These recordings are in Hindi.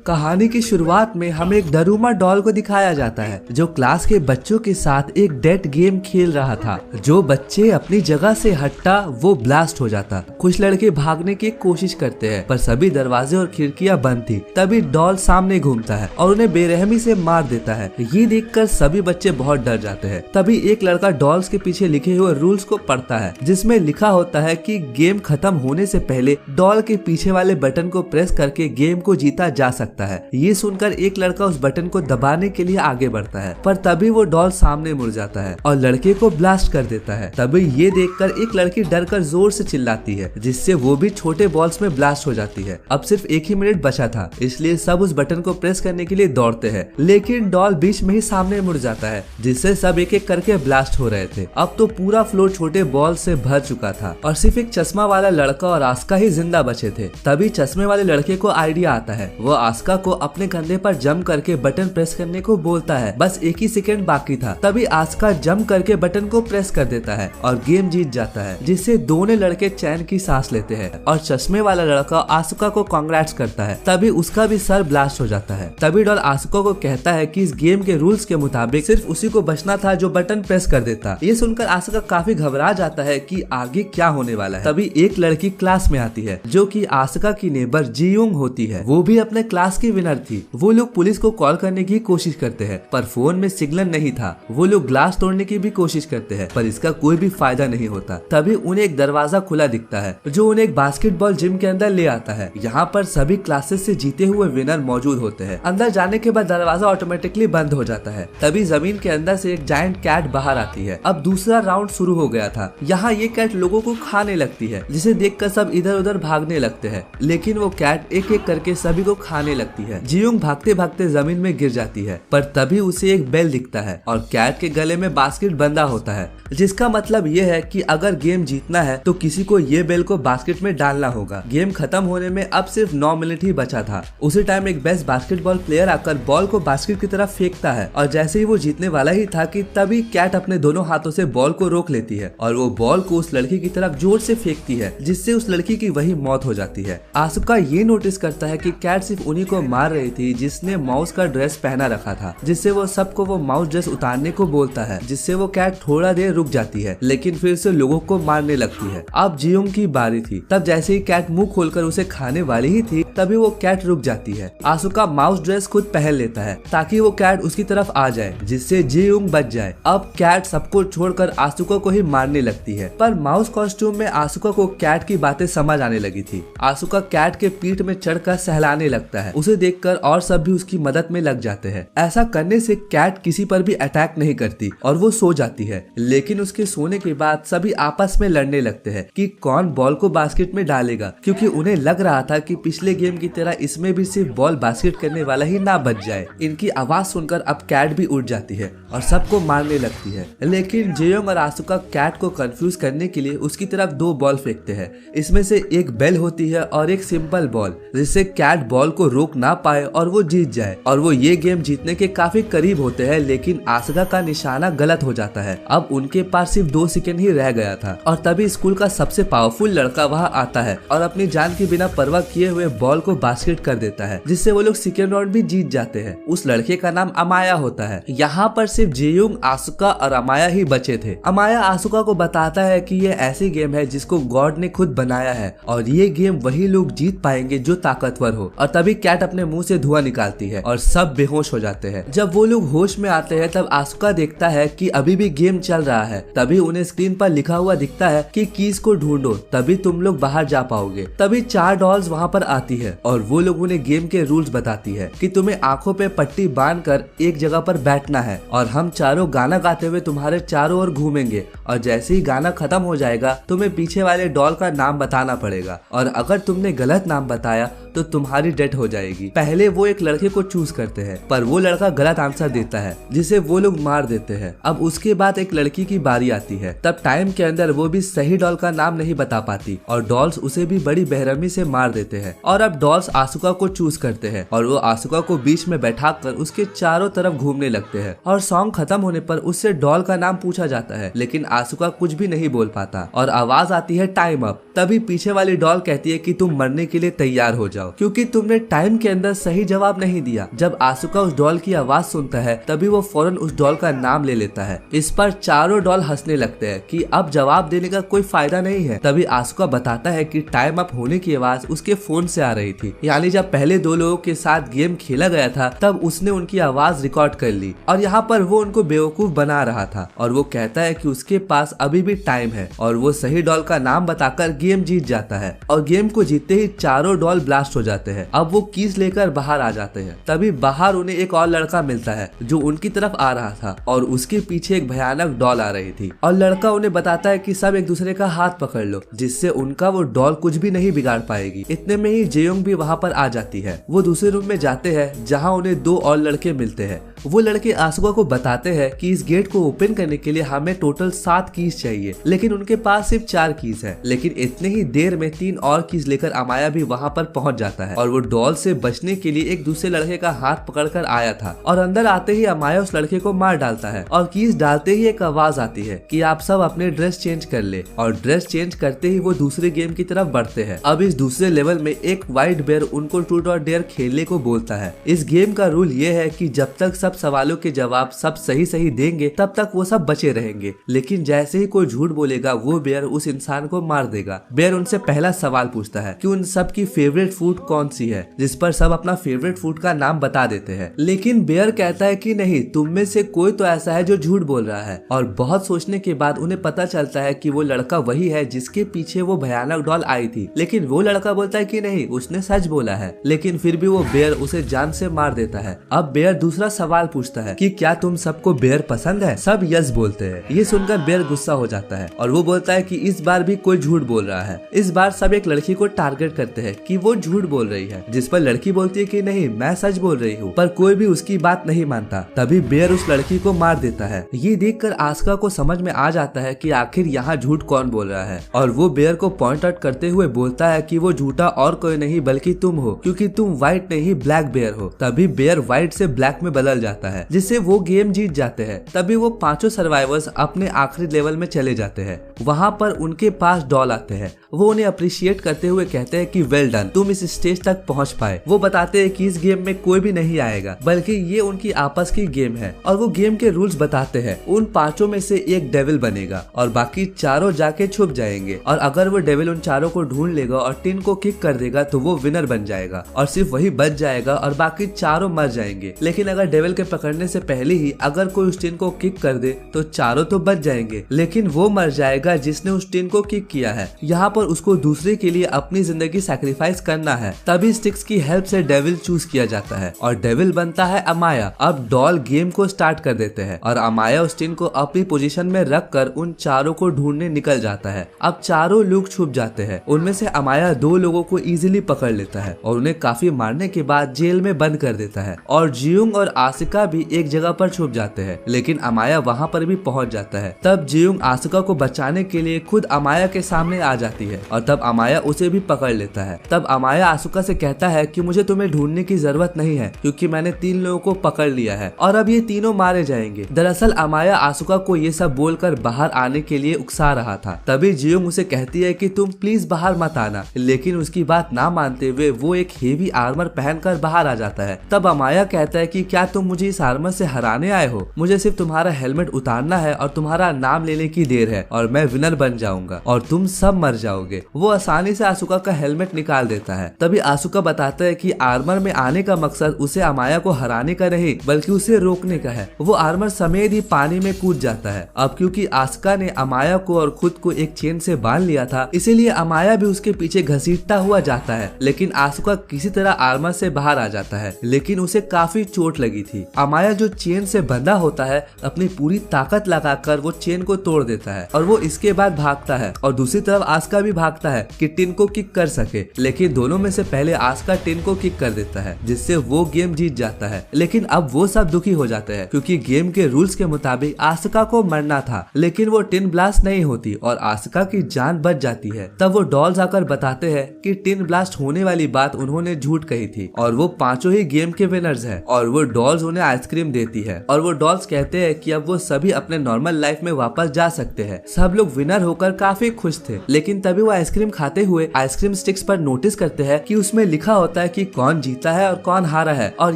कहानी की शुरुआत में हमें एक दरुमा डॉल को दिखाया जाता है जो क्लास के बच्चों के साथ एक डेड गेम खेल रहा था। जो बच्चे अपनी जगह से हटता वो ब्लास्ट हो जाता। कुछ लड़के भागने की कोशिश करते हैं पर सभी दरवाजे और खिड़कियां बंद थी। तभी डॉल सामने घूमता है और उन्हें बेरहमी से मार देता है। ये देखकर सभी बच्चे बहुत डर जाते हैं। तभी एक लड़का डॉल्स के पीछे लिखे हुए रूल्स को पढ़ता है जिसमें लिखा होता है कि गेम खत्म होने से पहले डॉल के पीछे वाले बटन को प्रेस करके गेम को जीता जा सकता है। ये सुनकर एक लड़का उस बटन को दबाने के लिए आगे बढ़ता है पर तभी वो डॉल सामने मुड़ जाता है और लड़के को ब्लास्ट कर देता है। तभी ये देखकर एक लड़की डरकर जोर से चिल्लाती है जिससे वो भी छोटे बॉल्स में ब्लास्ट हो जाती है। अब सिर्फ 1 ही मिनट बचा था इसलिए सब उस बटन को प्रेस करने के लिए दौड़ते हैं लेकिन डॉल बीच में ही सामने मुड़ जाता है जिससे सब एक एक करके ब्लास्ट हो रहे थे। अब तो पूरा फ्लोर छोटे बॉल से भर चुका था और सिर्फ एक चश्मा वाला लड़का और आस्का ही जिंदा बचे थे। तभी चश्मे वाले लड़के को आइडिया आता है। वो आस्का को अपने कंधे पर जंप करके बटन प्रेस करने को बोलता है। बस 1 ही सेकंड बाकी था। तभी आस्का जंप करके बटन को प्रेस कर देता है और गेम जीत जाता है जिससे दोनों लड़के चैन की सांस लेते हैं और चश्मे वाला लड़का आस्का को कांग्रेट्स करता है। तभी उसका भी सर ब्लास्ट हो जाता है। तभी डॉल आस्का को कहता है कि इस गेम के रूल्स के मुताबिक सिर्फ उसी को बचना था जो बटन प्रेस कर देता। ये सुनकर आस्का काफी घबरा जाता है कि आगे क्या होने वाला है। तभी एक लड़की क्लास में आती है जो कि आस्का की नेबर जीयोंग होती है। वो भी अपने क्लास की विनर थी। वो लोग पुलिस को कॉल करने की कोशिश करते हैं पर फोन में सिग्नल नहीं था। वो लोग ग्लास तोड़ने की भी कोशिश करते हैं पर इसका कोई भी फायदा नहीं होता। तभी उन्हें एक दरवाजा खुला दिखता है जो उन्हें एक बास्केटबॉल जिम के अंदर ले आता है। यहाँ पर सभी क्लासेस से जीते हुए विनर मौजूद होते हैं। अंदर जाने के बाद दरवाजा ऑटोमेटिकली बंद हो जाता है। तभी जमीन के अंदर से एक जायंट कैट बाहर आती है। अब दूसरा राउंड शुरू हो गया था। यहाँ ये कैट लोगों को खाने लगती है जिसे देखकर सब इधर उधर भागने लगते हैं लेकिन वो कैट एक एक करके सभी को खाने लगती है। जियोंग भागते भागते जमीन में गिर जाती है पर तभी उसे एक बेल दिखता है और कैट के गले में बास्केट बंधा होता है जिसका मतलब ये है कि अगर गेम जीतना है तो किसी को ये बेल को बास्केट में डालना होगा। गेम खत्म होने में अब सिर्फ 9 मिनट ही बचा था। उसी टाइम एक बेस्ट बास्केटबॉल प्लेयर आकर बॉल को बास्केट की तरफ फेंकता है और जैसे ही वो जीतने वाला ही था कि तभी कैट अपने दोनों हाथों से बॉल को रोक लेती है और वो बॉल को उस लड़की की तरफ जोर से फेंकती है जिससे उस लड़की की वही मौत हो जाती है। आसुका ये नोटिस करता है कि कैट सिर्फ उन्हीं को मार रही थी जिसने माउस का ड्रेस पहना रखा था जिससे वो सबको वो माउस ड्रेस उतारने को बोलता है जिससे वो कैट थोड़ा देर रुक जाती है लेकिन फिर से लोगों को मारने लगती है। अब जियोंग की बारी थी। तब जैसे ही कैट मुंह खोलकर उसे खाने वाली ही थी तभी वो कैट रुक जाती है। आसुका माउस ड्रेस खुद पहन लेता है ताकि वो कैट उसकी तरफ आ जाए जिससे जियोंग बच जाए। अब कैट सबको छोड़कर आसुका को ही मारने लगती है पर माउस कॉस्ट्यूम में आसुका को कैट की बातें समझ आने लगी थी। आसुका कैट के पीठ में चढ़कर सहलाने लगता है। उसे देखकर और सब भी उसकी मदद में लग जाते हैं। ऐसा करने से कैट किसी पर भी अटैक नहीं करती और वो सो जाती है लेकिन उसके सोने के बाद सभी आपस में लड़ने लगते हैं कि कौन बॉल को बास्केट में डालेगा क्योंकि उन्हें लग रहा था कि पिछले गेम की तरह इसमें भी सिर्फ बॉल बास्केट करने वाला ही ना बच जाए। इनकी आवाज सुनकर अब कैट भी उठ जाती है और सबको मारने लगती है लेकिन जियोंग और आसुका कैट को कंफ्यूज करने के लिए उसकी तरफ 2 बॉल फेंकते हैं। इसमें से एक बेल होती है और एक सिंपल बॉल जिससे कैट बॉल को रोक ना पाए और वो जीत जाए और वो ये गेम जीतने के काफी करीब होते हैं लेकिन आसुका का निशाना गलत हो जाता है। अब उनके पास सिर्फ 2 सेकंड ही रह गया था और तभी स्कूल का सबसे पावरफुल लड़का वहाँ आता है और अपनी जान की बिना परवाह किए हुए बॉल को बास्केट कर देता है जिससे वो लोग सेकंड राउंड भी जीत जाते हैं। उस लड़के का नाम अमाया होता है। यहाँ पर सिर्फ जियोंग, आसुका और अमाया ही बचे थे। अमाया आसुका को बताता है कि ये ऐसी गेम है जिसको गॉड ने खुद बनाया है और ये गेम वही लोग जीत पाएंगे जो ताकतवर हो। और तभी कैट अपने मुंह से धुआं निकालती है और सब बेहोश हो जाते हैं। जब वो लोग होश में आते हैं तब आसुका देखता है कि अभी भी गेम चल रहा है। तभी उन्हें स्क्रीन पर लिखा हुआ दिखता है कि कीज को ढूंढो तभी तुम लोग बाहर जा पाओगे। तभी 4 डॉल्स वहाँ पर आती है और वो लोग उन्हें गेम के रूल्स बताती है कि तुम्हें आंखों पे पट्टी बांधकर एक जगह पर बैठना है और हम चारों गाना गाते हुए तुम्हारे चारों ओर घूमेंगे और जैसे ही गाना खत्म हो जाएगा तुम्हें पीछे वाले डॉल का नाम बताना पड़ेगा और अगर तुमने गलत नाम बताया तो तुम्हारी डेथ हो जाएगी। जाएगी। पहले वो एक लड़के को चूज करते हैं पर वो लड़का गलत आंसर देता है जिसे वो लोग मार देते हैं। अब उसके बाद एक लड़की की बारी आती है। तब टाइम के अंदर वो भी सही डॉल का नाम नहीं बता पाती और डॉल्स उसे भी बड़ी बेरहमी से मार देते हैं। और अब डॉल्स आसुका को चूज करते हैं और वो आसुका को बीच में बैठाकर उसके चारों तरफ घूमने लगते हैं। और सॉन्ग खत्म होने पर उससे डॉल का नाम पूछा जाता है लेकिन आसुका कुछ भी नहीं बोल पाता और आवाज आती है टाइम अप। तभी पीछे वाली डॉल कहती है कि तुम मरने के लिए तैयार हो जाओ क्योंकि तुमने टाइम के अंदर सही जवाब नहीं दिया। जब आसुका उस डॉल की आवाज सुनता है तभी वो फौरन उस डॉल का नाम ले लेता है। इस पर चारों डॉल हंसने लगते हैं कि अब जवाब देने का कोई फायदा नहीं है। तभी आसुका बताता है कि टाइम अप होने की आवाज उसके फोन से आ रही थी, यानी जब पहले दो लोगों के साथ गेम खेला गया था तब उसने उनकी आवाज रिकॉर्ड कर ली और यहाँ पर वो उनको बेवकूफ बना रहा था। और वो कहता है कि उसके पास अभी भी टाइम है और वो सही डॉल का नाम बताकर गेम जीत जाता है। और गेम को जीतते ही चारों डॉल ब्लास्ट हो जाते हैं। अब वो कीज लेकर बाहर आ जाते हैं। तभी बाहर उन्हें एक और लड़का मिलता है जो उनकी तरफ आ रहा था और उसके पीछे एक भयानक डॉल आ रही थी। और लड़का उन्हें बताता है कि सब एक दूसरे का हाथ पकड़ लो जिससे उनका वो डॉल कुछ भी नहीं बिगाड़ पाएगी। इतने में ही जेयोंग भी वहाँ पर आ जाती है। वो दूसरे रूम में जाते हैं जहाँ उन्हें दो और लड़के मिलते हैं। वो लड़के आसुका को बताते हैं कि इस गेट को ओपन करने के लिए हमें टोटल 7 कीज चाहिए लेकिन उनके पास सिर्फ 4 कीज है। लेकिन इतने ही देर में 3 और कीज लेकर अमाया भी वहाँ पर पहुँच जाता है और वो डॉल से बचने के लिए एक दूसरे लड़के का हाथ पकड़कर आया था। और अंदर आते ही अमाया उस लड़के को मार डालता है और कीज डालते ही एक आवाज आती है कि आप सब अपने ड्रेस चेंज कर ले। और ड्रेस चेंज करते ही वो दूसरे गेम की तरफ बढ़ते हैं। अब इस दूसरे लेवल में एक व्हाइट बेयर उनको ट्रूथ और डेयर खेलने को बोलता है। इस गेम का रूल ये है कि जब तक सब सवालों के जवाब सब सही सही देंगे तब तक वो सब बचे रहेंगे, लेकिन जैसे ही कोई झूठ बोलेगा वो बेयर उस इंसान को मार देगा। बेयर उनसे पहला सवाल पूछता है कि उन सब की फेवरेट फूड कौन सी है, जिस पर सब अपना फेवरेट फूड का नाम बता देते हैं। लेकिन बेयर कहता है कि नहीं, तुम में से कोई तो ऐसा है जो झूठ बोल रहा है। और बहुत सोचने के बाद उन्हें पता चलता है कि वो लड़का वही है जिसके पीछे वो भयानक डॉल आई थी। लेकिन वो लड़का बोलता है कि नहीं, उसने सच बोला है। लेकिन फिर भी वो बेयर उसे जान से मार देता है। अब बेयर दूसरा सवाल पूछता है कि क्या तुम सबको बेयर पसंद है? सब यस बोलते हैं। ये सुनकर बेयर गुस्सा हो जाता है और वो बोलता है कि इस बार भी कोई झूठ बोल रहा है। इस बार सब एक लड़की को टारगेट करते हैं कि वो झूठ बोल रही है, जिस पर लड़की बोलती है कि नहीं, मैं सच बोल रही हूँ। पर कोई भी उसकी बात नहीं मानता। तभी बेयर उस लड़की को मार देता है। ये देखकर आस्का को समझ में आ जाता है कि आखिर यहाँ झूठ कौन बोल रहा है और वो बेयर को पॉइंट आउट करते हुए बोलता है कि वो झूठा और कोई नहीं बल्कि तुम हो, क्योंकि तुम व्हाइट नहीं ब्लैक बेयर हो। तभी बेयर व्हाइट से ब्लैक में बदल जाता है जिससे वो गेम जीत जाते हैं। तभी वो पांचों सर्वाइवर्स अपने आखिरी लेवल में चले जाते हैं। वहाँ पर उनके पास डॉल आते हैं। वो उन्हें अप्रिशिएट करते हुए कहते हैं कि वेल डन, तुम इस स्टेज तक पहुँच पाए। वो बताते हैं कि इस गेम में कोई भी नहीं आएगा बल्कि ये उनकी आपस की गेम है और वो गेम के रूल्स बताते हैं। उन पांचों में से एक डेविल बनेगा और बाकी चारों जाके छुप जाएंगे और अगर वो डेविल उन चारों को ढूंढ लेगा और टिन को किक कर देगा तो वो विनर बन जाएगा और सिर्फ वही बच जाएगा और बाकी चारों मर जाएंगे। लेकिन अगर डेविल के पकड़ने से पहले ही अगर कोई उस टिन को किक कर दे तो चारों तो बच जाएंगे, लेकिन वो मर जाएगा जिसने उस टिन को किक किया है। यहाँ पर उसको दूसरे के लिए अपनी जिंदगी सैक्रिफाइस करना है। तभी स्टिक्स की हेल्प से डेविल चूज किया जाता है और डेविल बनता है अमाया। अब डॉल गेम को स्टार्ट कर देते हैं और अमाया उस टिन को अपनी पोजीशन में रख कर उन चारों को ढूंढने निकल जाता है। अब चारों लोग छुप जाते हैं। उनमें से अमाया 2 लोगों को इजीली पकड़ लेता है और उन्हें काफी मारने के बाद जेल में बंद कर देता है। और जियोंग और आसिका भी एक जगह पर छुप जाते हैं, लेकिन अमाया वहाँ पर भी पहुँच जाता है। तब जियोंग आसिका को बचाने के लिए खुद अमाया के सामने आ जाती है और तब अमाया उसे भी पकड़ लेता है। तब अमाया आसिका से कहता है कि मुझे तुम्हें ढूंढने की जरूरत नहीं है क्योंकि मैंने 3 लोगों को पकड़ लिया है और अब ये तीनों मारे जाएंगे। दरअसल अमाया आसिका को ये सब बोलकर बाहर आने के लिए उकसा रहा था। तभी जियोंग उसे कहती है कि तुम प्लीज बाहर मत आना, लेकिन उसकी बात ना मानते हुए वो एक हेवी आर्मर पहनकर बाहर आ जाता है। तब अमाया कहता है कि क्या तुम मुझे इस आर्मर से हराने आए हो? मुझे सिर्फ तुम्हारा हेलमेट उतारना है और तुम्हारा नाम लेने की देर है और मैं विनर बन जाऊंगा और तुम सब मर जाओगे। वो आसानी से आसुका का हेलमेट निकाल देता है। तभी आसुका बताता है कि आर्मर में आने का मकसद उसे अमाया को हराने का नहीं बल्कि उसे रोकने का है। वो आर्मर समेत ही पानी में कूद जाता है। अब क्योंकि आस्का ने अमाया को और खुद को एक चेन से बांध लिया था, इसीलिए अमाया भी उसके पीछे घसीटता हुआ जाता है। लेकिन आसुका किसी तरह आर्मर से बाहर आ जाता है, लेकिन उसे काफी चोट लगी थी। अमाया जो चेन से बंधा होता है अपनी पूरी ताकत लगाकर वो चेन को तोड़ देता है और वो इसके बाद भागता है और दूसरी तरफ आस्का भी भागता है कि टिन को किक कर सके। लेकिन दोनों में से पहले आस्का टिन को किक कर देता है, जिससे वो गेम जीत जाता है। लेकिन अब वो सब दुखी हो जाते हैं क्योंकि गेम के रूल्स के मुताबिक आसिका को मरना था, लेकिन वो टिन ब्लास्ट नहीं होती और आसिका की जान बच जाती है। तब वो डॉल्स आकर बताते हैं कि टिन ब्लास्ट होने वाली बात उन्होंने झूठ कही थी और वो पांचों ही गेम के विनर्स हैं। और वो डॉल्स उन्हें आइसक्रीम देती है और वो डॉल्स कहते हैं कि अब वो सभी अपने नॉर्मल लाइफ में वापस जा सकते हैं। सब लोग विनर होकर काफी खुश थे, लेकिन तभी वो आइसक्रीम खाते हुए आइसक्रीम स्टिक्स पर नोटिस करते हैं कि उसमें लिखा होता है कि कौन जीता है और कौन हारा है, और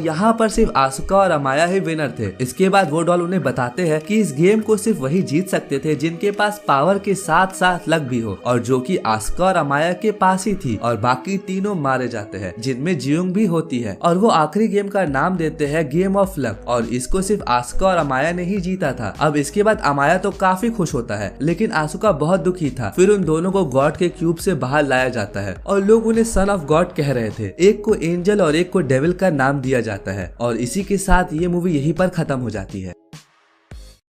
यहाँ पर सिर्फ आसिका और अमाया ही विनर थे। इसके बाद वो डॉल उन्हें बताते हैं कि इस गेम को सिर्फ वही जीत सकते थे जिनके पास पावर के साथ साथ लक भी हो, और जो कि आसिका और अमाया के पास ही थी, और बाकी तीनों मारे जाते हैं जिनमें जियोंग भी होती है। और वो आखिरी गेम का नाम देते हैं गेम ऑफ लक, और इसको सिर्फ आसिका और अमाया ने ही जीता था। अब इसके बाद अमाया तो काफी खुश होता है, लेकिन आसिका बहुत दुखी था। फिर उन दोनों को गॉड के क्यूब से बाहर लाया जाता है और लोग उन्हें सन ऑफ गॉड कह रहे थे। एक को एंजल और एक को डेविल का नाम दिया जाता है। और इसी के साथ ये मूवी यहीं पर खत्म हो जाती है।